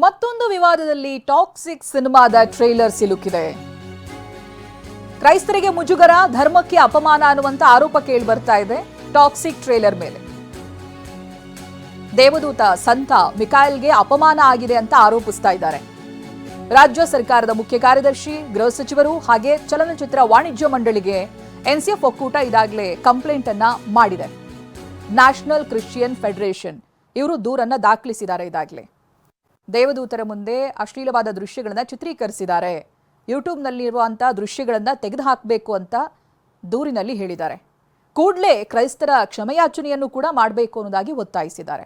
ಮತ್ತೊಂದು ವಿವಾದದಲ್ಲಿ ಟಾಕ್ಸಿಕ್ ಸಿನಿಮಾದ ಟ್ರೇಲರ್ ಸಿಲುಕಿದೆ. ಕ್ರೈಸ್ತರಿಗೆ ಮುಜುಗರ, ಧರ್ಮಕ್ಕೆ ಅಪಮಾನ ಅನ್ನುವಂತ ಆರೋಪ ಕೇಳಿ ಬರ್ತಾ ಇದೆ ಟಾಕ್ಸಿಕ್ ಟ್ರೇಲರ್ ಮೇಲೆ. ದೇವದೂತ ಸಂತ ಮಿಕಾಯಲ್ಗೆ ಅಪಮಾನ ಆಗಿದೆ ಅಂತ ಆರೋಪಿಸ್ತಾ ಇದ್ದಾರೆ. ರಾಜ್ಯ ಸರ್ಕಾರದ ಮುಖ್ಯ ಕಾರ್ಯದರ್ಶಿ, ಗೃಹ ಸಚಿವರು ಹಾಗೆ ಚಲನಚಿತ್ರ ವಾಣಿಜ್ಯ ಮಂಡಳಿಗೆ ಎನ್ಸಿಎಫ್ ಒಕ್ಕೂಟ ಇದಾಗಲೇ ಕಂಪ್ಲೇಂಟ್ ಅನ್ನ ಮಾಡಿದೆ. ನ್ಯಾಷನಲ್ ಕ್ರಿಶ್ಚಿಯನ್ ಫೆಡರೇಷನ್ ಇವರು ದೂರನ್ನ ದಾಖಲಿಸಿದ್ದಾರೆ. ಇದಾಗಲೇ ದೇವದೂತರ ಮುಂದೆ ಅಶ್ಲೀಲವಾದ ದೃಶ್ಯಗಳನ್ನ ಚಿತ್ರೀಕರಿಸಿದ್ದಾರೆ, ಯೂಟ್ಯೂಬ್ನಲ್ಲಿರುವಂತಹ ದೃಶ್ಯಗಳನ್ನ ತೆಗೆದುಹಾಕಬೇಕು ಅಂತ ದೂರಿನಲ್ಲಿ ಹೇಳಿದ್ದಾರೆ. ಕೂಡಲೇ ಕ್ರೈಸ್ತರ ಕ್ಷಮೆಯಾಚನೆಯನ್ನು ಕೂಡ ಮಾಡಬೇಕು ಅನ್ನೋದಾಗಿ ಒತ್ತಾಯಿಸಿದ್ದಾರೆ.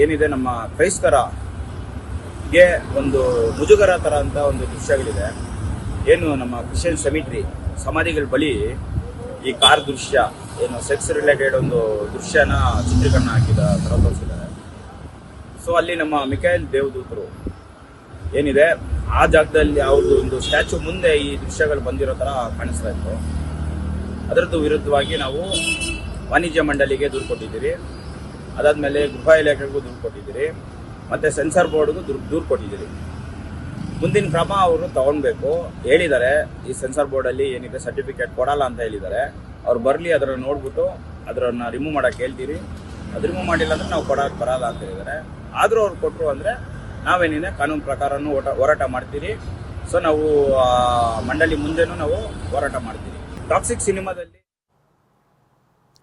ಏನಿದೆ, ನಮ್ಮ ಕ್ರೈಸ್ತರಿಗೆ ಒಂದು ಮುಜುಗರ ತರ ಅಂತ ಒಂದು ದೃಶ್ಯಗಳಿದೆ. ಏನು ನಮ್ಮ ಕ್ರಿಶ್ಚಿಯನ್ ಸೆಮಿಟ್ರಿ ಸಮಾಧಿಗಳ ಬಳಿ ಈ ಕಾರ್ ದೃಶ್ಯ, ಏನು ಸೆಕ್ಸ್ ರಿಲೇಟೆಡ್ ಒಂದು ದೃಶ್ಯನ ಚಿತ್ರೀಕರಣ ಹಾಕಿದ ತರ ತೋರಿಸಿದ್ದಾರೆ. ಸೊ ಅಲ್ಲಿ ನಮ್ಮ ಮಿಕಾಯಲ್ ದೇವದೂತರು ಏನಿದೆ ಆ ಜಾಗದಲ್ಲಿ ಅವ್ರದ್ದು ಒಂದು ಸ್ಟ್ಯಾಚು ಮುಂದೆ ಈ ದೃಶ್ಯಗಳು ಬಂದಿರೋ ತರ ಕಾಣಿಸ್ತಾ ಇತ್ತು. ಅದರದ್ದು ವಿರುದ್ಧವಾಗಿ ನಾವು ವಾಣಿಜ್ಯ ಮಂಡಳಿಗೆ ದೂರು ಕೊಟ್ಟಿದ್ದೀರಿ, ಅದಾದ್ಮೇಲೆ ಗೃಹ ಇಲಾಖೆಗೂ ದೂರು ಕೊಟ್ಟಿದ್ದೀರಿ, ಮತ್ತೆ ಸೆನ್ಸಾರ್ ಬೋರ್ಡ್ಗೂ ದೂರು ಕೊಟ್ಟಿದ್ದೀರಿ. ಮುಂದಿನ ಕ್ರಮ ಅವರು ತಗೊಳ್ಬೇಕು ಹೇಳಿದ್ದಾರೆ. ಈ ಸೆನ್ಸಾರ್ ಬೋರ್ಡಲ್ಲಿ ಏನಿದೆ ಸರ್ಟಿಫಿಕೇಟ್ ಕೊಡಲ್ಲ ಅಂತ ಹೇಳಿದ್ದಾರೆ. ಅವ್ರು ಬರಲಿ, ಅದನ್ನು ನೋಡ್ಬಿಟ್ಟು ಅದನ್ನ ರಿಮೂವ್ ಮಾಡಕ್ಕೆ ಹೇಳ್ತೀರಿ. ಅದು ರಿಮೂವ್ ಮಾಡಿಲ್ಲ ಅಂದ್ರೆ ನಾವು ಕೊಡಕ್ಕೆ ಬರಲ್ಲ ಅಂತ ಹೇಳಿದ್ದಾರೆ. ಆದರೂ ಅವ್ರು ಕೊಟ್ಟರು ಅಂದರೆ ನಾವೇನಿದೆ ಕಾನೂನು ಪ್ರಕಾರನೂ ಹೋರಾಟ ಮಾಡ್ತೀರಿ. ಸೊ ನಾವು ಮಂಡಳಿ ಮುಂದೆನೂ ನಾವು ಹೋರಾಟ ಮಾಡ್ತೀವಿ. ಟಾಕ್ಸಿಕ್ ಸಿನಿಮಾದಲ್ಲಿ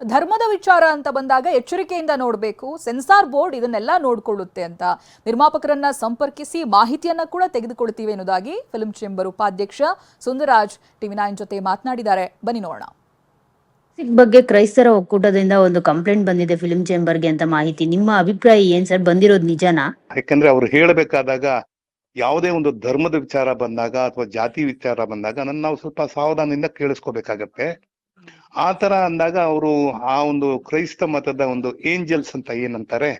ಧರ್ಮದ ವಿಚಾರ ಅಂತ ಬಂದಾಗ ಎಚ್ಚರಿಕೆಯಿಂದ ನೋಡಬೇಕು. ಸೆನ್ಸಾರ್ ಬೋರ್ಡ್ ಇದನ್ನೆಲ್ಲ ನೋಡಿಕೊಳ್ಳುತ್ತೆ ಅಂತ ನಿರ್ಮಾಪಕರನ್ನ ಸಂಪರ್ಕಿಸಿ ಮಾಹಿತಿಯನ್ನ ಕೂಡ ತೆಗೆದುಕೊಳ್ತೀವಿ ಎನ್ನುವುದಾಗಿ ಫಿಲ್ಮ್ ಚೇಂಬರ್ ಉಪಾಧ್ಯಕ್ಷ ಸುಂದರಾಜ್ ಟಿವಿ9 ಜೊತೆ ಮಾತನಾಡಿದ್ದಾರೆ. ಬನ್ನಿ ನೋಡೋಣ. ಬಗ್ಗೆ ಕ್ರೈಸ್ತರ ಒಕ್ಕೂಟದಿಂದ ಒಂದು ಕಂಪ್ಲೇಂಟ್ ಬಂದಿದೆ ಫಿಲ್ಮ್ ಚೇಂಬರ್ಗೆ ಅಂತ ಮಾಹಿತಿ. ನಿಮ್ಮ ಅಭಿಪ್ರಾಯ ಏನ್ ಸರ್? ಬಂದಿರೋದು ನಿಜನಾ? ಯಾಕಂದ್ರೆ ಅವ್ರು ಹೇಳಬೇಕಾದಾಗ ಯಾವುದೇ ಒಂದು ಧರ್ಮದ ವಿಚಾರ ಬಂದಾಗ ಅಥವಾ ಜಾತಿ ವಿಚಾರ ಬಂದಾಗ ನಾವು ಸ್ವಲ್ಪ ಸಾವಧಾನದಿಂದ ಕೇಳಿಸ್ಕೋಬೇಕಾಗತ್ತೆ. ಆ ತರ ಅಂದಾಗ ಅವರು ಆ ಒಂದು ಕ್ರೈಸ್ತ ಮತದ ಒಂದು ಏಂಜಲ್ಸ್ ಅಂತ ಏನಂತಾರೆ,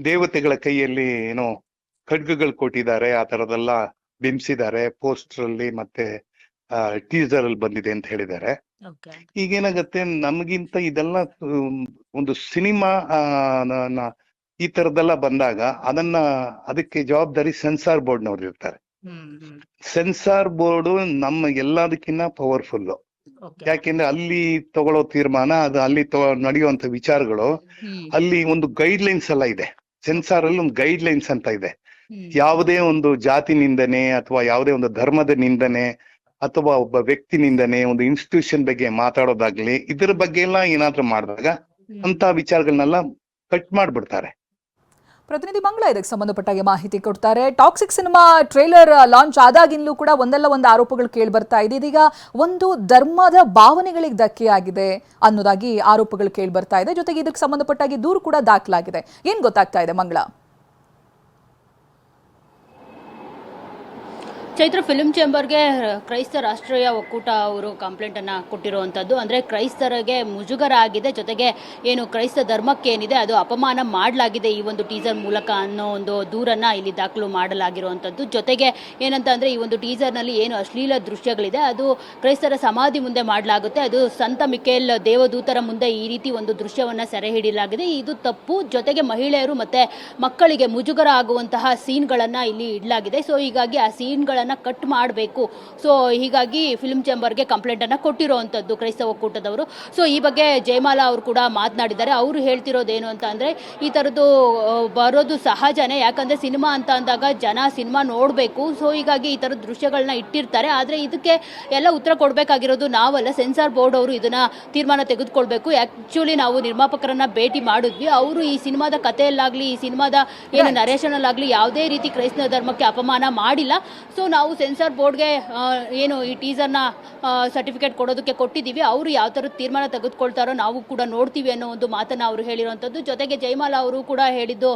ದೇವತೆಗಳ ಕೈಯಲ್ಲಿ ಏನೋ ಖಡ್ಗಗಳು ಕೊಟ್ಟಿದ್ದಾರೆ, ಆ ತರದೆಲ್ಲ ಬಿಂಬಿಸಿದ್ದಾರೆ. ಪೋಸ್ಟರ್ ಅಲ್ಲಿ ಮತ್ತೆ ಟೀಸರ್ ಅಲ್ಲಿ ಬಂದಿದೆ ಅಂತ ಹೇಳಿದ್ದಾರೆ. ಈಗೇನಾಗತ್ತೆ, ನಮಗಿಂತ ಇದೆಲ್ಲ ಒಂದು ಸಿನಿಮಾ ಈ ತರದೆಲ್ಲ ಬಂದಾಗ ಅದಕ್ಕೆ ಜವಾಬ್ದಾರಿ ಸೆನ್ಸಾರ್ ಬೋರ್ಡ್ ನವ್ರು ಇರ್ತಾರೆ. ಸೆನ್ಸಾರ್ ಬೋರ್ಡ್ ನಮ್ಮ ಎಲ್ಲದಕ್ಕಿಂತ ಪವರ್ಫುಲ್. ಯಾಕೆಂದ್ರೆ ಅಲ್ಲಿ ತಗೊಳ್ಳೋ ತೀರ್ಮಾನ, ಅದು ಅಲ್ಲಿ ನಡೆಯುವಂತ ವಿಚಾರಗಳು, ಅಲ್ಲಿ ಒಂದು ಗೈಡ್ ಲೈನ್ಸ್ ಎಲ್ಲ ಇದೆ. ಸೆನ್ಸಾರ್ ಅಲ್ಲಿ ಒಂದು ಗೈಡ್ ಲೈನ್ಸ್ ಅಂತ ಇದೆ. ಯಾವುದೇ ಒಂದು ಜಾತಿ ನಿಂದನೆ ಅಥವಾ ಯಾವುದೇ ಒಂದು ಧರ್ಮದ ನಿಂದನೆ ಅಥವಾ ಒಬ್ಬ ವ್ಯಕ್ತಿ ನಿಂದನೆ, ಒಂದು ಇನ್ಸ್ಟಿಟ್ಯೂಷನ್ ಬಗ್ಗೆ ಮಾತಾಡೋದಾಗ್ಲಿ, ಇದ್ರ ಬಗ್ಗೆ ಎಲ್ಲ ಏನಾದ್ರೂ ಮಾಡಿದಾಗ ಅಂತ ವಿಚಾರಗಳನ್ನೆಲ್ಲ ಕಟ್ ಮಾಡ್ಬಿಡ್ತಾರೆ. ಪ್ರತಿನಿಧಿ ಮಂಗಳ ಇದಕ್ಕೆ ಸಂಬಂಧಪಟ್ಟಾಗೆ ಮಾಹಿತಿ ಕೊಡ್ತಾರೆ. ಟಾಕ್ಸಿಕ್ ಸಿನಿಮಾ ಟ್ರೇಲರ್ ಲಾಂಚ್ ಆದಾಗಿಂದಲೂ ಕೂಡ ಒಂದಲ್ಲ ಒಂದು ಆರೋಪಗಳು ಕೇಳಿ ಬರ್ತಾ ಇದೆ. ಇದೀಗ ಒಂದು ಧರ್ಮದ ಭಾವನೆಗಳಿಗೆ ಧಕ್ಕೆಯಾಗಿದೆ ಅನ್ನೋದಾಗಿ ಆರೋಪಗಳು ಕೇಳಿ ಬರ್ತಾ ಇದೆ. ಜೊತೆಗೆ ಇದಕ್ಕೆ ಸಂಬಂಧಪಟ್ಟಾಗಿ ದೂರು ಕೂಡ ದಾಖಲಾಗಿದೆ. ಏನ್ ಗೊತ್ತಾಗ್ತಾ ಇದೆ ಮಂಗಳ? ಚೈತ್ರ, ಫಿಲ್ಮ್ ಚೇಂಬರ್ಗೆ ಕ್ರೈಸ್ತ ರಾಷ್ಟ್ರೀಯ ಒಕ್ಕೂಟ ಅವರು ಕಂಪ್ಲೇಂಟನ್ನು ಕೊಟ್ಟಿರುವಂಥದ್ದು. ಅಂದರೆ ಕ್ರೈಸ್ತರಿಗೆ ಮುಜುಗರ ಆಗಿದೆ, ಜೊತೆಗೆ ಏನು ಕ್ರೈಸ್ತ ಧರ್ಮಕ್ಕೆ ಏನಿದೆ ಅದು ಅಪಮಾನ ಮಾಡಲಾಗಿದೆ ಈ ಒಂದು ಟೀಸರ್ ಮೂಲಕ ಅನ್ನೋ ಒಂದು ದೂರನ್ನು ಇಲ್ಲಿ ದಾಖಲು ಮಾಡಲಾಗಿರುವಂಥದ್ದು. ಜೊತೆಗೆ ಏನಂತ ಅಂದರೆ ಈ ಒಂದು ಟೀಸರ್ನಲ್ಲಿ ಏನು ಅಶ್ಲೀಲ ದೃಶ್ಯಗಳಿದೆ ಅದು ಕ್ರೈಸ್ತರ ಸಮಾಧಿ ಮುಂದೆ ಮಾಡಲಾಗುತ್ತೆ. ಅದು ಸಂತ ಮಿಕೇಲ್ ದೇವದೂತರ ಮುಂದೆ ಈ ರೀತಿ ಒಂದು ದೃಶ್ಯವನ್ನು ಸೆರೆ ಹಿಡಿಯಲಾಗಿದೆ. ಇದು ತಪ್ಪು. ಜೊತೆಗೆ ಮಹಿಳೆಯರು ಮತ್ತು ಮಕ್ಕಳಿಗೆ ಮುಜುಗರ ಆಗುವಂತಹ ಸೀನ್ಗಳನ್ನು ಇಲ್ಲಿ ಇಡಲಾಗಿದೆ. ಸೊ ಹೀಗಾಗಿ ಆ ಸೀನ್ಗಳನ್ನು ಕಟ್ ಮಾಡಬೇಕು. ಸೊ ಹೀಗಾಗಿ ಫಿಲ್ಮ್ ಚೇಂಬರ್ಗೆ ಕಂಪ್ಲೇಂಟನ್ನು ಕೊಟ್ಟಿರುವಂಥದ್ದು ಕ್ರೈಸ್ತ ಒಕ್ಕೂಟದವರು. ಸೊ ಈ ಬಗ್ಗೆ ಜಯಮಾಲಾ ಅವರು ಕೂಡ ಮಾತನಾಡಿದ್ದಾರೆ. ಅವರು ಹೇಳ್ತಿರೋದೇನು ಅಂತ ಅಂದರೆ, ಈ ಥರದ್ದು ಬರೋದು ಸಹಜನೇ, ಯಾಕಂದರೆ ಸಿನಿಮಾ ಅಂತ ಅಂದಾಗ ಜನ ಸಿನಿಮಾ ನೋಡಬೇಕು. ಸೊ ಹೀಗಾಗಿ ಈ ಥರದ ದೃಶ್ಯಗಳನ್ನ ಇಟ್ಟಿರ್ತಾರೆ. ಆದರೆ ಇದಕ್ಕೆ ಎಲ್ಲ ಉತ್ತರ ಕೊಡಬೇಕಾಗಿರೋದು ನಾವಲ್ಲ, ಸೆನ್ಸಾರ್ ಬೋರ್ಡ್ ಅವರು ಇದನ್ನು ತೀರ್ಮಾನ ತೆಗೆದುಕೊಳ್ಬೇಕು. ಆ್ಯಕ್ಚುಲಿ ನಾವು ನಿರ್ಮಾಪಕರನ್ನ ಭೇಟಿ ಮಾಡಿದ್ವಿ. ಅವರು ಈ ಸಿನಿಮಾದ ಕಥೆಯಲ್ಲಾಗಲಿ ಈ ಸಿನಿಮಾದ ಏನು ನರೇಷನಲ್ಲಾಗಲಿ ಯಾವುದೇ ರೀತಿ ಕ್ರೈಸ್ತ ಧರ್ಮಕ್ಕೆ ಅಪಮಾನ ಮಾಡಿಲ್ಲ. ಸೊ ನಾವು ಸೆನ್ಸಾರ್ ಬೋರ್ಡ್ಗೆ ಏನು ಈ ಟೀಸರ್ನ ಸರ್ಟಿಫಿಕೇಟ್ ಕೊಡೋದಕ್ಕೆ ಕೊಟ್ಟಿದ್ದೀವಿ. ಅವರು ಯಾವ ಥರದ ತೀರ್ಮಾನ ತೆಗೆದುಕೊಳ್ತಾರೋ ನಾವು ಕೂಡ ನೋಡ್ತೀವಿ ಅನ್ನೋ ಒಂದು ಮಾತನ್ನು ಅವರು ಹೇಳಿರುವಂಥದ್ದು. ಜೊತೆಗೆ ಜಯಮಾಲಾ ಅವರು ಕೂಡ ಹೇಳಿದ್ದು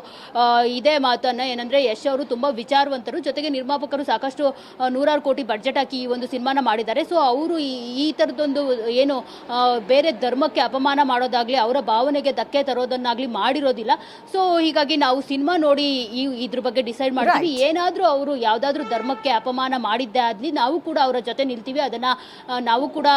ಇದೇ ಮಾತನ್ನು, ಏನಂದರೆ ಯಶ್ ಅವರು ತುಂಬ ವಿಚಾರವಂತರು, ಜೊತೆಗೆ ನಿರ್ಮಾಪಕರು ಸಾಕಷ್ಟು 100 ಕೋಟಿ ಬಡ್ಜೆಟ್ ಹಾಕಿ ಈ ಒಂದು ಸಿನಿಮಾನ ಮಾಡಿದ್ದಾರೆ. ಸೊ ಅವರು ಈ ಥರದ್ದೊಂದು ಏನು ಬೇರೆ ಧರ್ಮಕ್ಕೆ ಅಪಮಾನ ಮಾಡೋದಾಗಲಿ ಅವರ ಭಾವನೆಗೆ ಧಕ್ಕೆ ತರೋದನ್ನಾಗಲಿ ಮಾಡಿರೋದಿಲ್ಲ. ಸೊ ಹೀಗಾಗಿ ನಾವು ಸಿನಿಮಾ ನೋಡಿ ಇದ್ರ ಬಗ್ಗೆ ಡಿಸೈಡ್ ಮಾಡ್ತೀವಿ. ಏನಾದರೂ ಅವರು ಯಾವುದಾದ್ರೂ ಧರ್ಮಕ್ಕೆ ಅಪಮಾನ ಮಾಡಿದ್ದೇ ಆಗಲಿ ನಾವು ಕೂಡ ಅವರ ಜೊತೆ ನಿಲ್ತೀವಿ, ಅದನ್ನು ನಾವು ಕೂಡ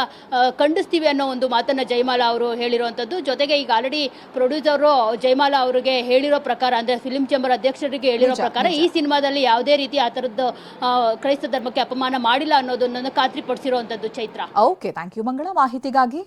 ಖಂಡಿಸ್ತೀವಿ ಅನ್ನೋ ಒಂದು ಮಾತನ್ನು ಜಯಮಾಲಾ ಅವರು ಹೇಳಿರುವಂಥದ್ದು. ಜೊತೆಗೆ ಈಗ ಆಲ್ರೆಡಿ ಪ್ರೊಡ್ಯೂಸರು ಜಯಮಾಲಾ ಅವರಿಗೆ ಹೇಳಿರೋ ಪ್ರಕಾರ, ಅಂದರೆ ಫಿಲ್ಮ್ ಚೇಂಬರ್ ಅಧ್ಯಕ್ಷರಿಗೆ ಹೇಳಿರೋ ಪ್ರಕಾರ ಈ ಸಿನಿಮಾದಲ್ಲಿ ಯಾವುದೇ ರೀತಿ ಆ ಥರದ್ದು ಕ್ರೈಸ್ತ ಧರ್ಮಕ್ಕೆ ಅಪಮಾನ ಮಾಡಿಲ್ಲ ಅನ್ನೋದನ್ನು ಖಾತ್ರಿಪಡಿಸಿರುವಂಥದ್ದು. ಚೈತ್ರ. ಓಕೆ, ಥ್ಯಾಂಕ್ ಯು ಮಂಗಳ ಮಾಹಿತಿಗಾಗಿ.